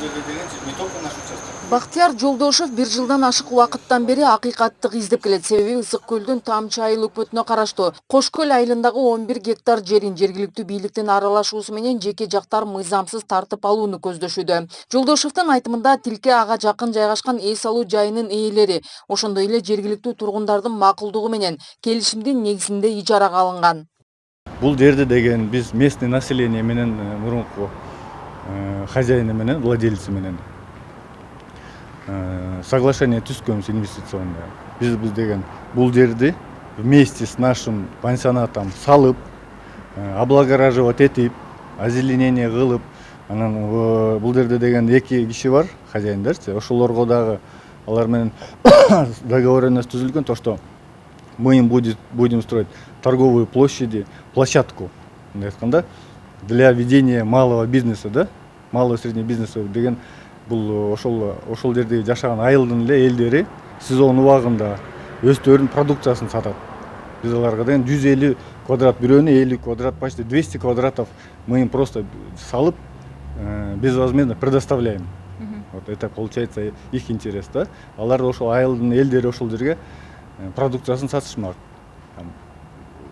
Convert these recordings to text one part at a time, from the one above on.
жерде дегенчи не только наш участок. Бактияр Жолдошев 1 жылдан ашык убакыттан бери акыйкаттык издеп келет. Себеби Ысык көлдүн Тамчы айыл өкмөтүнө караштуу Кош көл айылындагы 11 гектар жерин жергиликтүү бийликтин аралашуусу менен жеке жактар мыйзамсыз тартып алууну көздөшүүдө. Жолдошевдин айтымында тилке ага жакын жайгашкан эс алуу жайынын ээлери, ошондой эле жергиликтүү тургундардын макулдугу менен келишимдин негизинде ижарага алынган. Бул жерди деген биз местный население менен мурунку хозяины менен, владельцы менен соглашение түзгөнбүз инвестиционное. Биз деген бул жерди вместе с нашим пансионатом салып, облагораживать этип, озеленение кылып, анан бул жерде деген 2 киши бар, хозяиндарчы. Ошолорго дагы алар менен договоренность түзүлгөн, то что мы им будем строить торговые площади, площадку, айтканда, для ведения малого бизнеса, да, малого и среднего бизнеса деген бул ошол жерде жашаган айылдын эле элдери сезон убагында өздөрүнүн продукциясын сатат. Биз аларга деген 150 квадрат, бирөөнө 50 квадрат, почти 200 квадратов мы им просто салып безвозмездно предоставляем. Вот это получается их интерес, да. Алар ошол айылдын элдери ошол жерге продукциясын сатышмак.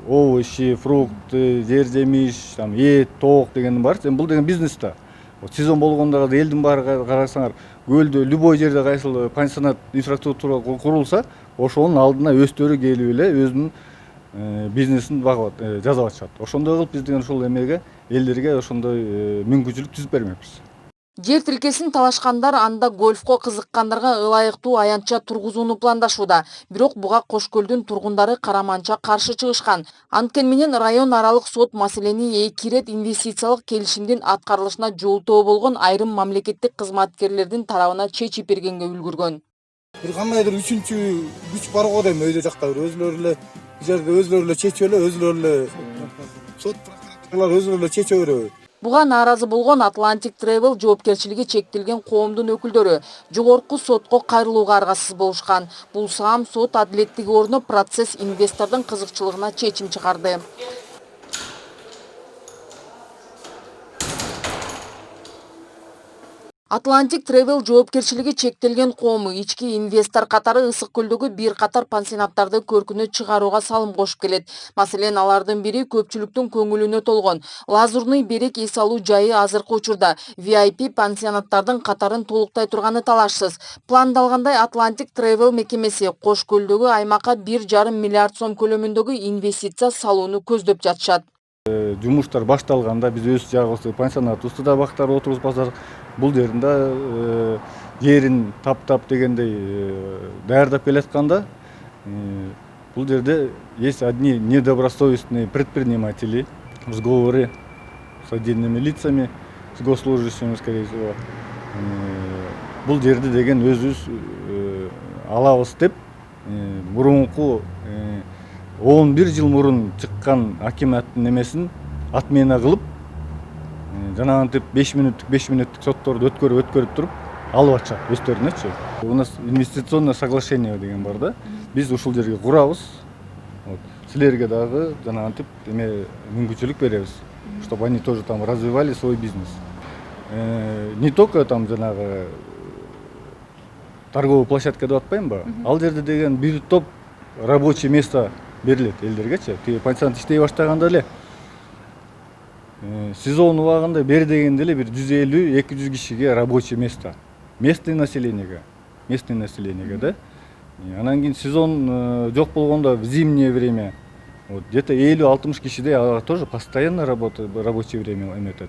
Овощи, фрукты, жер жемиш, эт, тоок деген бар. Бул деген бизнес да. Вот сезон болгондо элдин баары карасаңар, көлдө любой жерде кайсыл пансионат инфраструктура курулса, ошонун алдына өздөрү келип эле өзүнүн бизнесин жасап атышат. Ошондой кылып биз деген ошол эмеге элдерге ошондой мүмкүнчүлүк түзүп бермекпиз. Жер тилкесин талашкандар анда гольфко кызыккандарга ылайыктуу аянтча тургузууну пландашууда. Бирок буга Кош көлдүн тургундары караманча каршы чыгышкан. Анткени менен район аралык сот маселени 2 ирет инвестициялык келишимдин аткарылышына жолтоо болгон айрым мамлекеттик кызматкерлердин тарабына чечип бергенге үлгүргөн. Бир кандайдыр үчүнчү күч бар го дейм, өйдө жакта өзлөрү эле жерде өзлөрү эле чечип эле, өзлөрү эле сот прокурорлор өзлөрү эле чече береби. Буга нааразы болгон Atlantic Travel жоопкерчилиги чектелген коомдун өкүлдөрү жогорку сотко кайрылууга аргасыз болушкан. Бул саам сот адилеттиги орнуп, процесс инвестордун кызыкчылыгына чечим чыгарды. Atlantic Travel жоопкерчилиги чектелген коому ички инвестор катары Ысык көлдөгү бир катар пансионаттарды көркүнө чыгарууга салым кошуп келет. Маселен, алардын бири көпчүлүктүн көңүлүнө толгон Лазурный берек эс алуу жайы азыркы учурда VIP пансионаттардын катарын толуктай турганы талашсыз. Пландалгандай Atlantic Travel мекемеси Кош көлдөгү аймакка 1,5 миллиард сом көлөмүндөгү инвестиция салууну көздөп жатышат. Жумуштар башталганда биз өз жагыбызды пансионатыбызды да бактар отургузбасак, бул жеринде жерин таптап дегендей даярдап келатканда, бул жерде есть одни недобросовестные предприниматели в сговоре с отдельными лицами, с госслужащими, скорее всего. Бул жерди деген өзүбүз алабыз деп мурунку 11 жыл мурун чыккан акиматтын немесин отмена кылып, жанагынтип 5 мүнөттүк сотторду өткөрүп туруп алып атышат өздөрүнөчү. У нас инвестиционное соглашение деген бар да. Биз ушул жерге курабыз. Силерге дагы жанагынтип мүмкүнчүлүк беребиз, чтобы они тоже там развивали свой бизнес. Не только там жанагы торговая площадка деп атпаймынбы? Ал жерде деген бир топ рабочий место берилет элдергечи. Пансионат иштей баштаганда эле сезон убагында бери дегенде эле бир 150-200 кишиге рабочий место. Местный населениеге, да. Анан кийин сезон жок болгондо в зимнее время где-то 50-60 кишидей тоже постоянно рабочее время эметет.